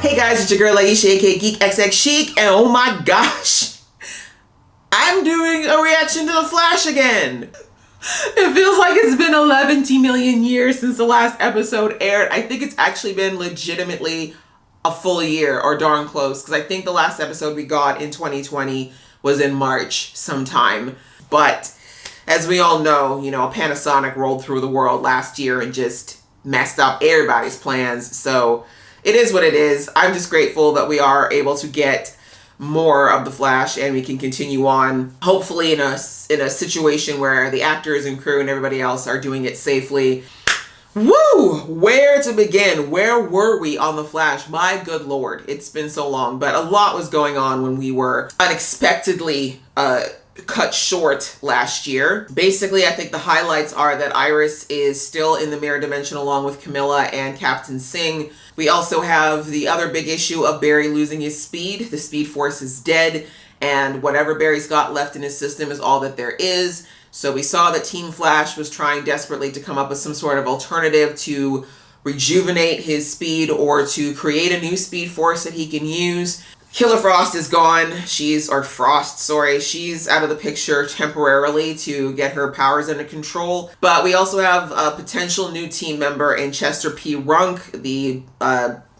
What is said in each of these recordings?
Hey guys, it's your girl Aisha, aka Geek XX Chic, and oh my gosh, I'm doing a reaction to The Flash again. It feels like it's been 11 million years since the last episode aired. I think it's actually been legitimately a full year or darn close, because I think the last episode we got in 2020 was in March sometime. But as we all know, Panasonic rolled through the world last year and just messed up everybody's plans. So it is what it is. I'm just grateful that we are able to get more of The Flash and we can continue on, hopefully in a situation where the actors and crew and everybody else are doing it safely. Woo! Where to begin? Where were we on The Flash? My good Lord, it's been so long, but a lot was going on when we were unexpectedly cut short last year. Basically, I think the highlights are that Iris is still in the mirror dimension along with Camilla and Captain Singh. We also have the other big issue of Barry losing his speed. The Speed Force is dead, and whatever Barry's got left in his system is all that there is. So we saw that Team Flash was trying desperately to come up with some sort of alternative to rejuvenate his speed or to create a new Speed Force that he can use. Killer Frost is gone. She's out of the picture temporarily to get her powers under control. But we also have a potential new team member in Chester P. Runk, the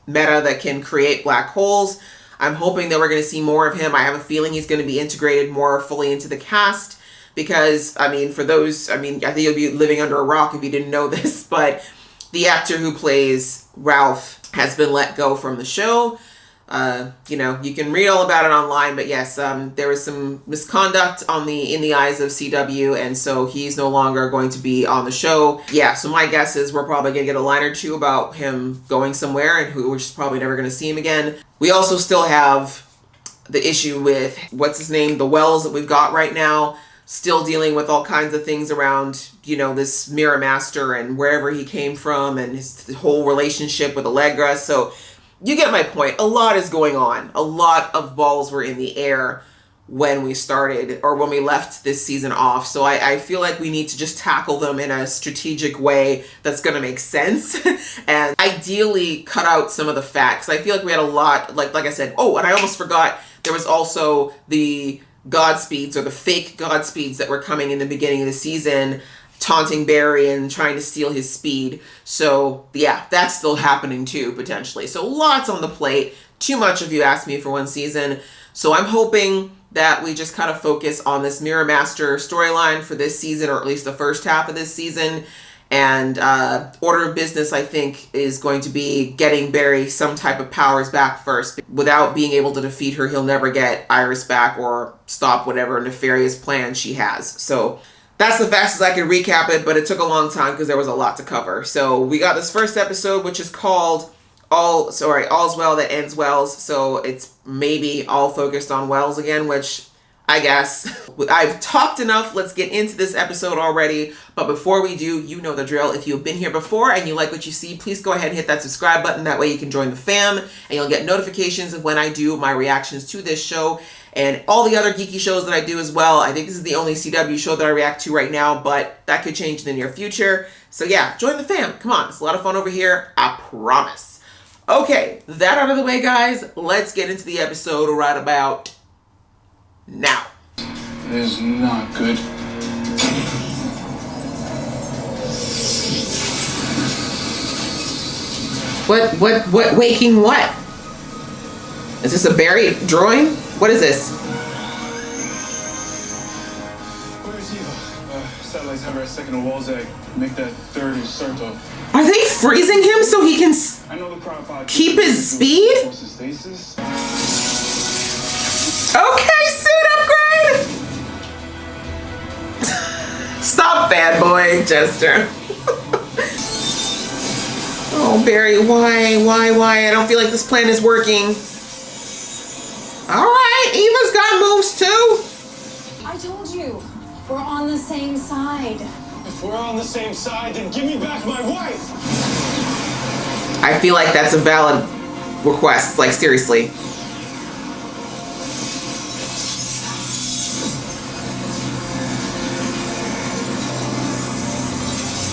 meta that can create black holes. I'm hoping that we're going to see more of him. I have a feeling he's going to be integrated more fully into the cast because, I think you'll be living under a rock if you didn't know this, but the actor who plays Ralph has been let go from the show. You can read all about it online, but yes, there was some misconduct in the eyes of CW, and so he's no longer going to be on the show. Yeah, so my guess is we're probably gonna get a line or two about him going somewhere, and we're just probably never gonna see him again. We also still have the issue with the Wells that we've got right now, still dealing with all kinds of things around, this Mirror Master and wherever he came from and his whole relationship with Allegra. So you get my point. A lot is going on. A lot of balls were in the air when we started or when we left this season off. So I feel like we need to just tackle them in a strategic way that's going to make sense and ideally cut out some of the facts. I feel like we had a lot, like I said, and I almost forgot, there was also the Godspeeds or the fake Godspeeds that were coming in the beginning of the season, taunting Barry and trying to steal his speed. So yeah, that's still happening too, potentially. So lots on the plate. Too much if you ask me for one season. So I'm hoping that we just kind of focus on this Mirror Master storyline for this season, or at least the first half of this season. And order of business, I think, is going to be getting Barry some type of powers back first. Without being able to defeat her, he'll never get Iris back or stop whatever nefarious plan she has. So that's the fastest I can recap it, but it took a long time because there was a lot to cover. So we got this first episode, which is called All's Well That Ends Wells. So it's maybe all focused on Wells again, which I guess I've talked enough. Let's get into this episode already. But before we do, you know the drill. If you've been here before and you like what you see, please go ahead and hit that subscribe button. That way you can join the fam and you'll get notifications of when I do my reactions to this show and all the other geeky shows that I do as well. I think this is the only CW show that I react to right now, but that could change in the near future. So yeah, join the fam. Come on, it's a lot of fun over here. I promise. Okay, that out of the way, guys. Let's get into the episode right about now. It is not good. What, waking what? Is this a Barry drawing? What is this? Where's Eva? Satellites have her at second of Wall's egg. Make that third inserto. Are they freezing him so he can keep his speed? Okay, suit upgrade! Stop fanboying, Chester. Oh, Barry, why? I don't feel like this plan is working. Alright, Eva's got moves too. I told you, we're on the same side. If we're on the same side, then give me back my wife! I feel like that's a valid request, like seriously.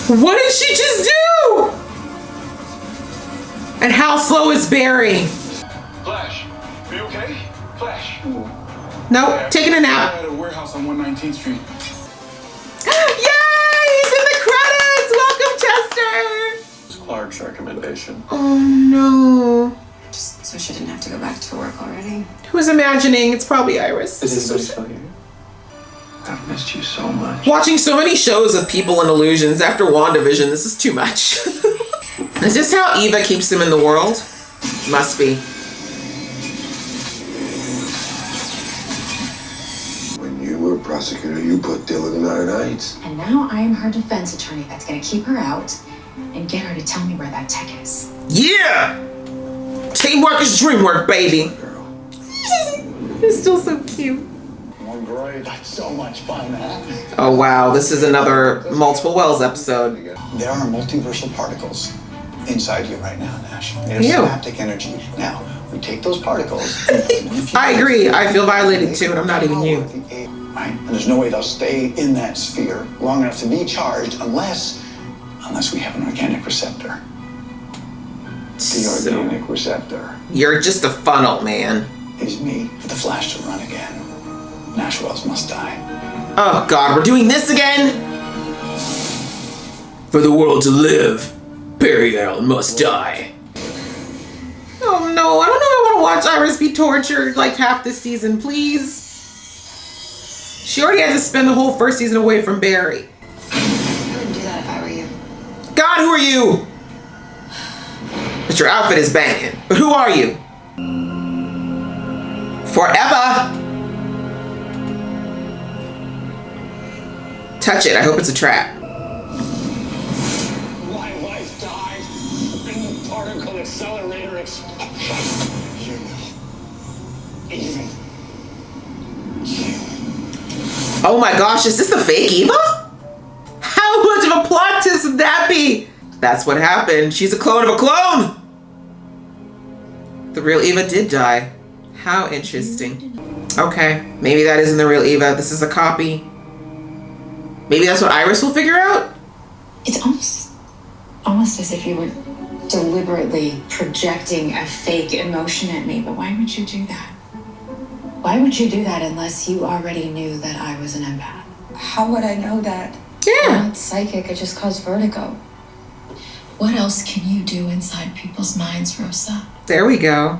What did she just do? And how slow is Barry? Nope, taking a nap. At a warehouse on 119th Street. Yay! He's in the credits! Welcome, Chester! It's Clark's recommendation. Oh no. Just so she didn't have to go back to work already. Who's imagining? It's probably Iris. This is so still here? I've missed you so much. Watching so many shows of people and illusions after WandaVision, this is too much. Is this how Eva keeps him in the world? Must be. When you were prosecutor, you put Dylan in our nights. And now I am her defense attorney that's gonna keep her out and get her to tell me where that tech is. Yeah! Teamwork is dream work, baby. Girl. You're still so cute. Oh, great. That's so much fun, man. Oh wow, this is another Multiple Wells episode. There are multiversal particles inside you right now, Nash. There's Ew. synaptic energy. Now, we take those particles. I agree, I feel violated too, and I'm not even you. Right? And there's no way they'll stay in that sphere long enough to be charged unless we have an organic receptor. The organic receptor You're just a funnel, man. is me for the Flash to run again. Nash Wells must die. Oh god, we're doing this again? For the world to live, Barry Allen must die. Oh no, I don't know if I want to watch Iris be tortured like half this season, please. She already had to spend the whole first season away from Barry. I wouldn't do that if I were you. God, who are you? But your outfit is banging. But who are you? Forever. Touch it. I hope it's a trap. My wife died in the particle accelerator explosion. You know. Even you. Oh my gosh, is this the fake Eva? How much of a plot twist would that be? That's what happened. She's a clone of a clone. The real Eva did die. How interesting. Okay, maybe that isn't the real Eva. This is a copy. Maybe that's what Iris will figure out? It's almost as if you were deliberately projecting a fake emotion at me, but why would you do that? Why would you do that unless you already knew that I was an empath? How would I know that? I'm Yeah. not psychic, it just caused vertigo. What else can you do inside people's minds, Rosa? There we go.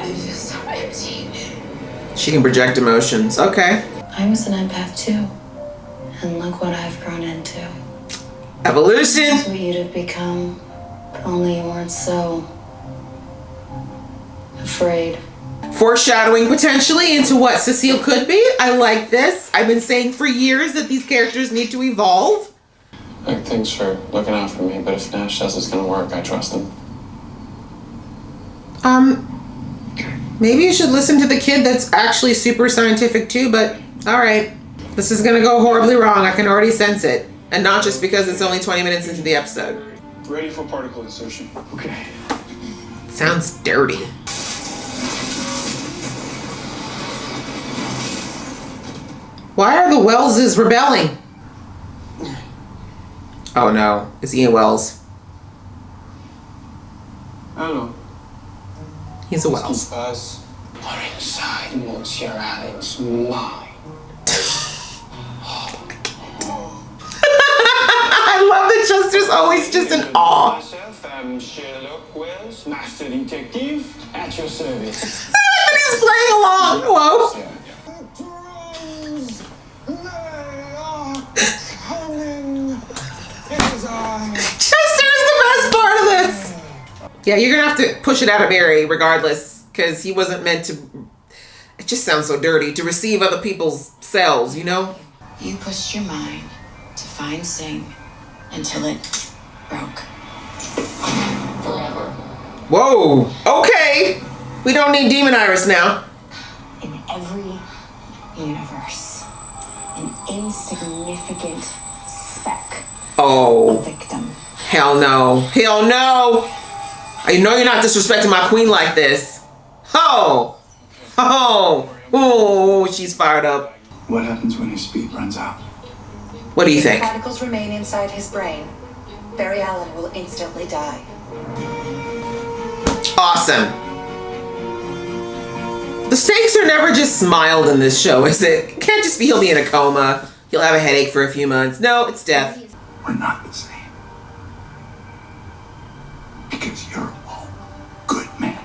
I feel so empty. She can project emotions. Okay. I was an empath too. And look what I've grown into. Evolution. That's what you'd have become. If only you weren't so afraid. Foreshadowing potentially into what Cecile could be. I like this. I've been saying for years that these characters need to evolve. Thanks for looking out for me, but if Nash says it's gonna work, I trust him. Maybe you should listen to the kid that's actually super scientific too, but all right. This is gonna go horribly wrong. I can already sense it. And not just because it's only 20 minutes into the episode. Ready for particle insertion. Okay. Sounds dirty. Why are the Welleses rebelling? Oh no, it's Ian Wells. I don't know. He's a Wells. Us are inside Monsieur Allen's mind. I love that Chester's always just in awe. Myself, I'm Sherlock Wells, master detective, at your service. But he's playing along. Whoa. Chester is the best part of this. Yeah, you're gonna have to push it out of Barry regardless, because he wasn't meant to. It just sounds so dirty to receive other people's cells, you know? You pushed your mind to find Sing until it broke. Forever. Whoa. Okay. We don't need Demon Iris now. In every universe, an insignificant speck, a Oh. victim. Hell no. Hell no. I know you're not disrespecting my queen like this. Oh. Oh. Oh, she's fired up. What happens when his speed runs out? What do you think? Particles remain inside his brain. Barry Allen will instantly die. Awesome. The stakes are never just mild in this show, is it? It can't just be he'll be in a coma, he'll have a headache for a few months. No, it's death. We're not the same. Because you're all good men.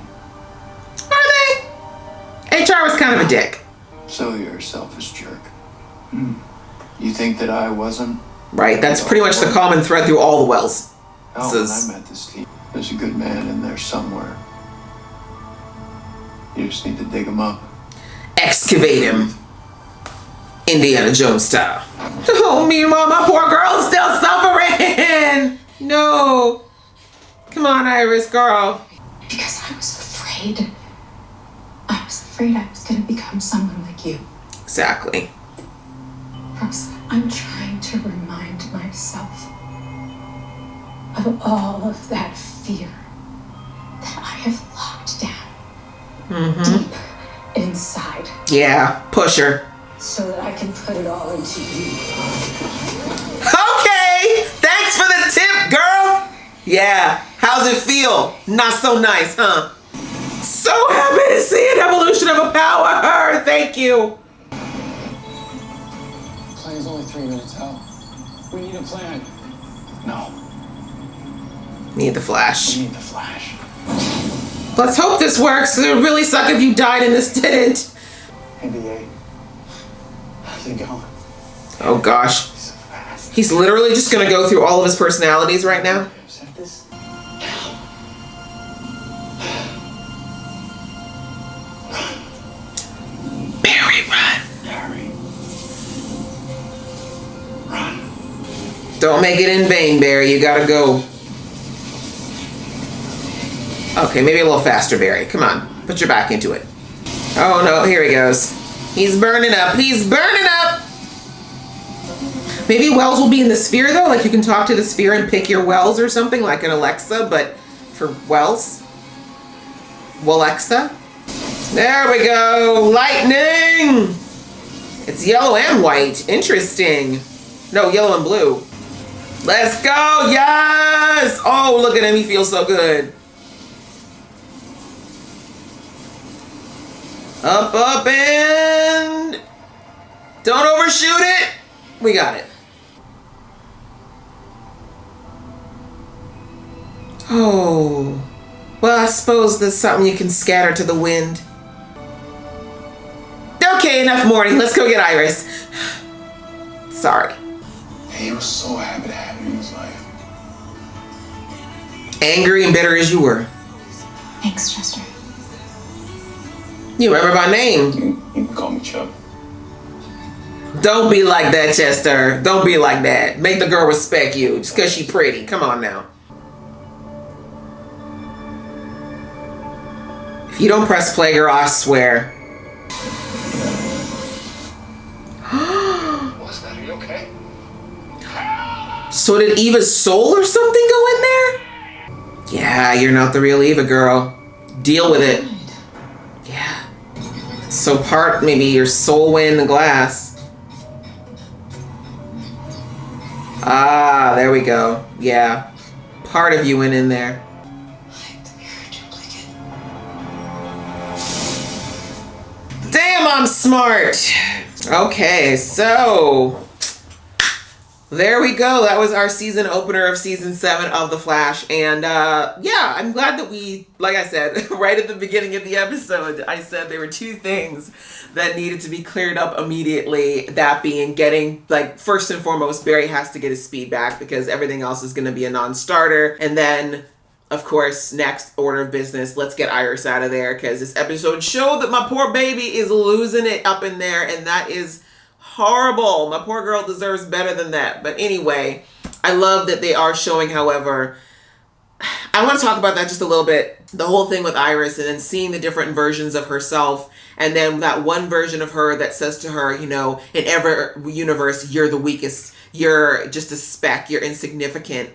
Are they? HR was kind of a dick. So you're a selfish jerk. You think that I wasn't? Right, that's pretty much the common thread through all the Wells. Oh, This when is- I met this team, there's a good man in there somewhere. You just need to dig him up. Excavate him. Indiana Jones style. Oh, meanwhile, my poor girl's still suffering. No. Come on, Iris, girl. Because I was afraid. I was afraid I was going to become someone like you. Exactly. Rosa, I'm trying to remind myself of all of that fear that I have locked down deep inside Yeah, push her. so that I can put it all into you. Okay, thanks for the tip, girl. Yeah, how's it feel? Not so nice, huh? So happy to see an evolution of a power. Thank you. Plan's only 3 minutes out. We need a plan. No, Need the Flash. we need the Flash. Let's hope this works. It would really suck if you died and this didn't. Hey, BA. How's it going? Oh gosh. So fast. He's literally just gonna go through all of his personalities right now. Set this. Barry, run. Harry. Run. Don't make it in vain, Barry. You gotta go. Okay, maybe a little faster, Barry. Come on. Put your back into it. Oh no, here he goes. He's burning up. He's burning up! Maybe Wells will be in the sphere though? Like you can talk to the sphere and pick your Wells or something, like an Alexa, but for Wells? Walexa? There we go! Lightning! It's yellow and white. Interesting. No, yellow and blue. Let's go! Yes! Oh, look at him. He feels so good. Up, up, and... Don't overshoot it! We got it. Oh. Well, I suppose there's something you can scatter to the wind. Okay, enough mourning. Let's go get Iris. Sorry. He was so happy to have you in his life. Angry and bitter as you were. Thanks, Chester. You remember my name. You can call me Chuck. Don't be like that, Chester. Don't be like that. Make the girl respect you just because she pretty. Come on now. If you don't press play, girl, I swear. What's that? Are you okay? So did Eva's soul or something go in there? Yeah, you're not the real Eva, girl. Deal with it. Yeah. So part, maybe your soul went in the glass. Ah, there we go. Yeah. Part of you went in there. I'm the mirror duplicate. Damn, I'm smart. Okay, so there we go. That was our season opener of season 7 of The Flash. And yeah, I'm glad that we, like I said, right at the beginning of the episode, I said there were 2 things that needed to be cleared up immediately. That being getting, like, first and foremost, Barry has to get his speed back because everything else is going to be a non-starter. And then, of course, next order of business, let's get Iris out of there because this episode showed that my poor baby is losing it up in there, and that is horrible. My poor girl deserves better than that. But anyway, I love that they are showing, however, I want to talk about that just a little bit. The whole thing with Iris and then seeing the different versions of herself, and then that one version of her that says to her, you know, in every universe, you're the weakest. You're just a speck. You're insignificant.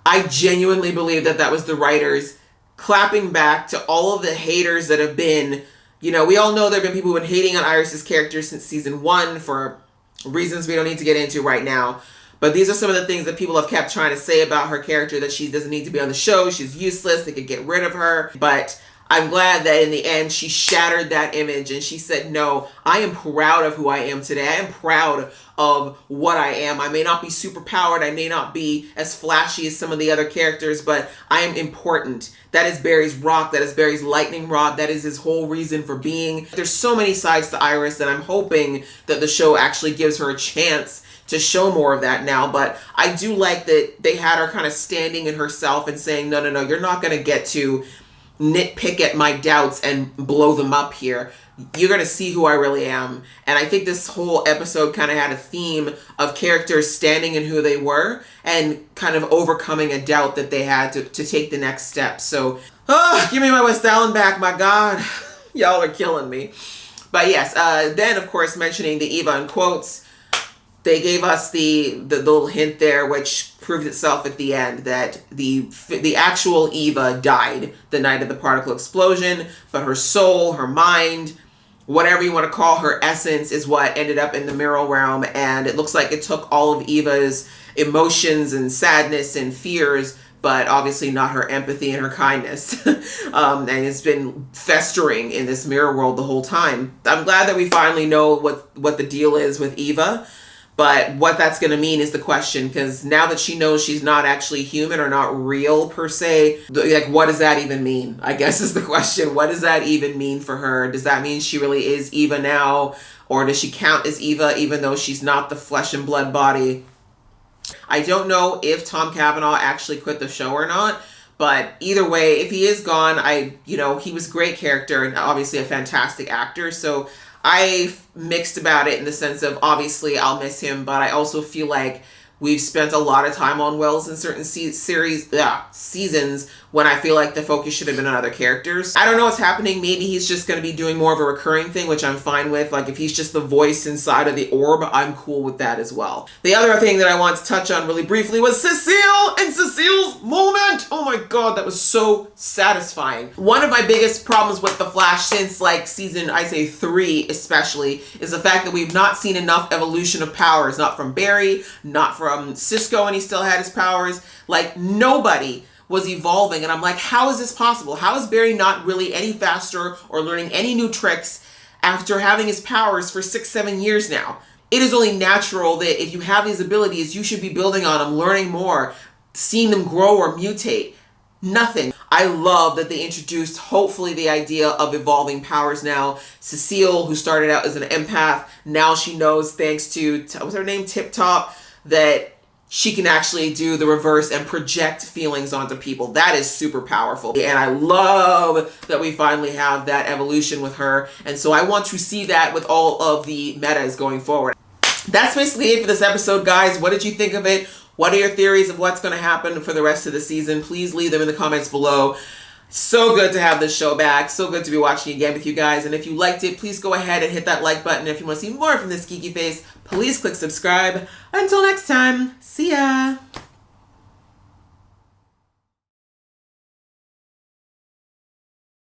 I genuinely believe that that was the writers clapping back to all of the haters that have been, you know, we all know there have been people who have been hating on Iris's character since season 1 for reasons we don't need to get into right now. But these are some of the things that people have kept trying to say about her character, that she doesn't need to be on the show. She's useless. They could get rid of her. But I'm glad that in the end she shattered that image and she said, no, I am proud of who I am today. I am proud of what I am. I may not be super powered. I may not be as flashy as some of the other characters, but I am important. That is Barry's rock. That is Barry's lightning rod. That is his whole reason for being. There's so many sides to Iris that I'm hoping that the show actually gives her a chance to show more of that now. But I do like that they had her kind of standing in herself and saying, no, no, no, you're not going to get to nitpick at my doubts and blow them up here. You're going to see who I really am. And I think this whole episode kind of had a theme of characters standing in who they were and kind of overcoming a doubt that they had to take the next step. So, give me my West Allen back, my God. Y'all are killing me. But yes, then of course mentioning the Eva in quotes, they gave us the little hint there, which proved itself at the end, that the actual Eva died the night of the particle explosion, but her soul, her mind, whatever you want to call her essence, is what ended up in the mirror realm. And it looks like it took all of Eva's emotions and sadness and fears, but obviously not her empathy and her kindness. And it's been festering in this mirror world the whole time. I'm glad that we finally know what the deal is with Eva. But what that's going to mean is the question, because now that she knows she's not actually human or not real per se, like, what does that even mean? I guess is the question. What does that even mean for her? Does that mean she really is Eva now? Or does she count as Eva even though she's not the flesh and blood body? I don't know if Tom Cavanaugh actually quit the show or not. But either way, if he is gone, he was a great character and obviously a fantastic actor. So I mixed about it in the sense of, obviously I'll miss him, but I also feel like we've spent a lot of time on Wells in certain seasons when I feel like the focus should have been on other characters. I don't know what's happening. Maybe he's just going to be doing more of a recurring thing, which I'm fine with. Like if he's just the voice inside of the orb, I'm cool with that as well. The other thing that I want to touch on really briefly was Cecile and Cecile's moment. Oh my God, that was so satisfying. One of my biggest problems with The Flash since like season, I say 3 especially, is the fact that we've not seen enough evolution of powers. Not from Barry, not from Cisco when he still had his powers. Like nobody was evolving, and I'm like, how is this possible? How is Barry not really any faster or learning any new tricks after having his powers for 6-7 years now? It is only natural that if you have these abilities, you should be building on them, learning more, seeing them grow or mutate. Nothing. I love that they introduced, hopefully, the idea of evolving powers now. Cecile, who started out as an empath, now she knows, thanks to, what's her name, Tip Top, that she can actually do the reverse and project feelings onto people. That is super powerful. And I love that we finally have that evolution with her. And so I want to see that with all of the metas going forward. That's basically it for this episode, guys. What did you think of it? What are your theories of what's going to happen for the rest of the season? Please leave them in the comments below. So good to have this show back. So good to be watching again with you guys. And if you liked it, please go ahead and hit that like button. If you want to see more from this geeky face, please click subscribe. Until next time, see ya.